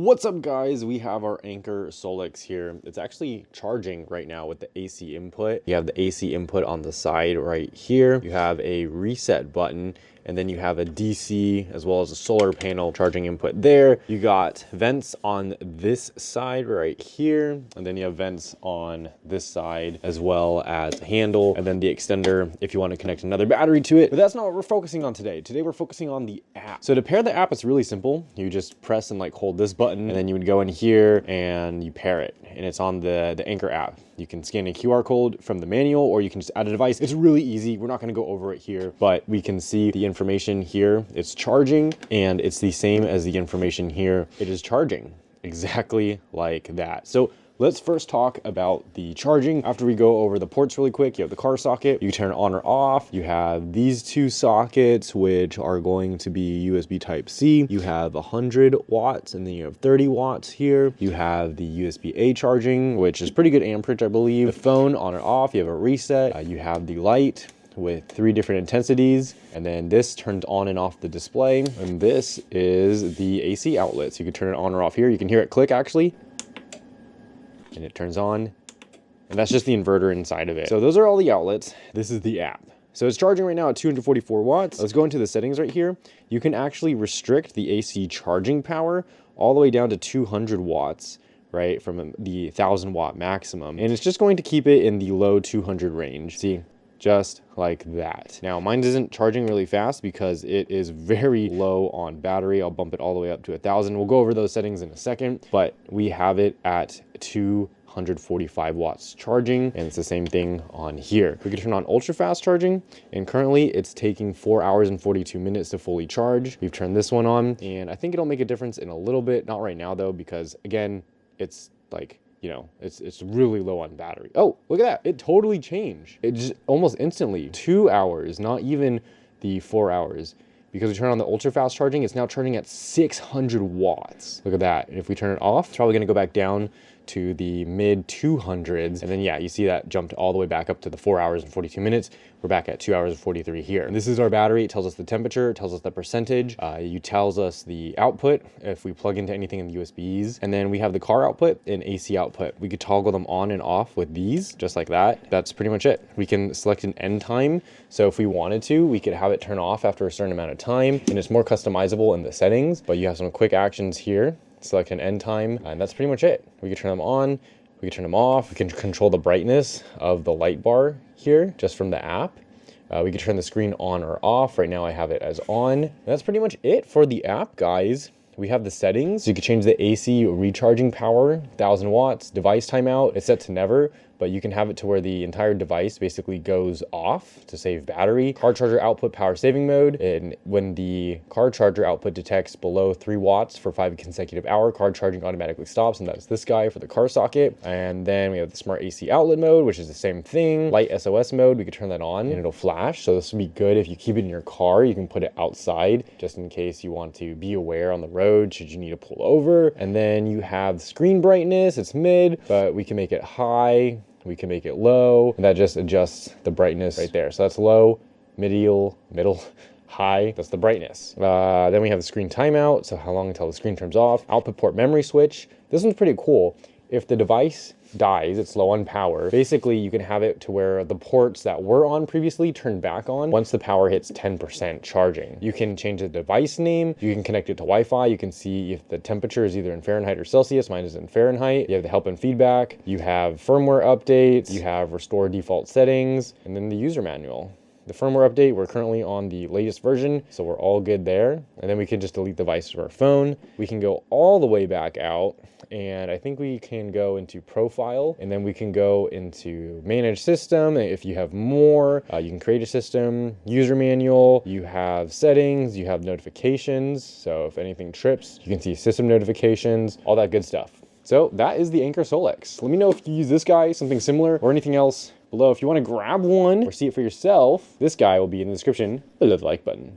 What's up, guys? We have our Anker Solix here. It's actually charging right now with the AC input. You have the AC input on the side right here. You have a reset button, and then you have a DC as well as a solar panel charging input there. You got vents on this side right here, and then you have vents on this side as well as a handle, and then the extender if you want to connect another battery to it. But that's not what we're focusing on today. Today we're focusing on the app. So to pair the app, it's really simple. You just press and hold this button, and then you would go in here and you pair it, and it's on the Anker app. You can scan a QR code from the manual, or you can just add a device. It's really easy. We're not going to go over it here, but we can see the information here. It's charging, and it's the same as the information here. It is charging exactly like that. So let's first talk about the charging. After we go over the ports really quick, you have the car socket. You turn it on or off. You have these two sockets, which are going to be USB Type-C. You have 100 watts, and then you have 30 watts here. You have the USB-A charging, which is pretty good amperage, I believe. The phone on or off. You have a reset. You have the light with 3 different intensities, and then this turns on and off the display. And this is the AC outlet. So you can turn it on or off here. You can hear it click actually, and it turns on, and that's just the inverter inside of it. So those are all the outlets. This is the app. So it's charging right now at 244 watts. Let's go into the settings right here. You can actually restrict the AC charging power all the way down to 200 watts, right, from the 1000 watt maximum. And it's just going to keep it in the low 200 range. See? Just like that. Now, mine isn't charging really fast because it is very low on battery. I'll bump it all the way up to 1000. We'll go over those settings in a second, but we have it at 245 watts charging, and it's the same thing on here. We can turn on ultra fast charging, and currently it's taking 4 hours and 42 minutes to fully charge. We've turned this one on, and I think it'll make a difference in a little bit. Not right now though, because again, it's like, you know, it's really low on battery. Oh, look at that. It totally changed. It just almost instantly. 2 hours, not even the 4 hours. Because we turn on the ultra fast charging, it's now charging at 600 watts. Look at that. And if we turn it off, it's probably gonna go back down to the mid 200s. And then yeah, you see that jumped all the way back up to the 4 hours and 42 minutes. We're back at 2 hours and 43 here. And this is our battery. It tells us the temperature, it tells us the percentage. It tells us the output if we plug into anything in the USBs. And then we have the car output and AC output. We could toggle them on and off with these, just like that. That's pretty much it. We can select an end time. So if we wanted to, we could have it turn off after a certain amount of time, and it's more customizable in the settings, but you have some quick actions here. Select an end time, and that's pretty much it. We can turn them on, we can turn them off. We can control the brightness of the light bar here just from the app. We can turn the screen on or off. Right now I have it as on. And that's pretty much it for the app, guys. We have the settings. So you can change the AC recharging power, 1000 watts, device timeout. It's set to never, but you can have it to where the entire device basically goes off to save battery. Car charger output power saving mode. And when the car charger output detects below 3 watts for 5 consecutive hours, car charging automatically stops. And that's this guy for the car socket. And then we have the smart AC outlet mode, which is the same thing. Light SOS mode, we could turn that on and it'll flash. So this would be good if you keep it in your car. You can put it outside just in case you want to be aware on the road should you need to pull over. And then you have screen brightness. It's mid, but we can make it high. We can make it low, and that just adjusts the brightness right there. So that's low, middle, high. That's the brightness. Then we have the screen timeout. So how long until the screen turns off. Output port memory switch. This one's pretty cool. If the device dies, it's low on power, basically you can have it to where the ports that were on previously turn back on once the power hits 10% charging. You can change the device name, you can connect it to Wi-Fi, you can see if the temperature is either in Fahrenheit or Celsius. Mine is in Fahrenheit. You have the help and feedback, you have firmware updates, you have restore default settings, and then the user manual. The firmware update, we're currently on the latest version, so we're all good there. And then we can just delete the device from our phone. We can go all the way back out, and I think we can go into profile, and then we can go into manage system. If you have more, you can create a system, user manual, you have settings, you have notifications. So if anything trips, you can see system notifications, all that good stuff. So that is the Anker Solix. Let me know if you use this guy, something similar, or anything else below. If you want to grab one or see it for yourself, this guy will be in the description below the like button.